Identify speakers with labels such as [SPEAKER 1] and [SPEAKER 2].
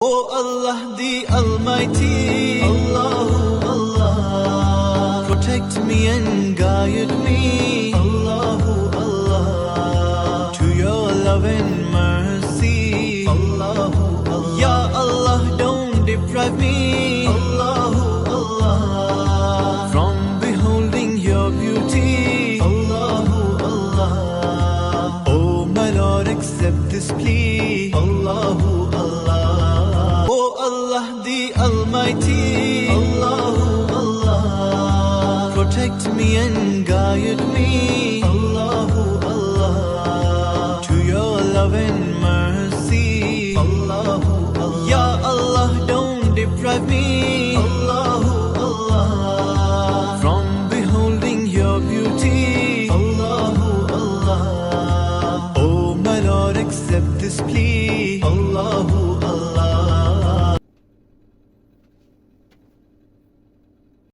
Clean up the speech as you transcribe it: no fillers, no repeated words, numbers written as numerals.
[SPEAKER 1] Oh Allah the Almighty, Allahu Allah, protect me and guide me, Allahu Allah, to your love and mercy, Allahu Allah. Ya Allah, don't deprive me, Allahu Allah, from beholding your beauty, Allahu Allah. Oh my Lord, accept this plea, Allahu Allah. Allah the Almighty, Allahu Allah, protect me and guide me.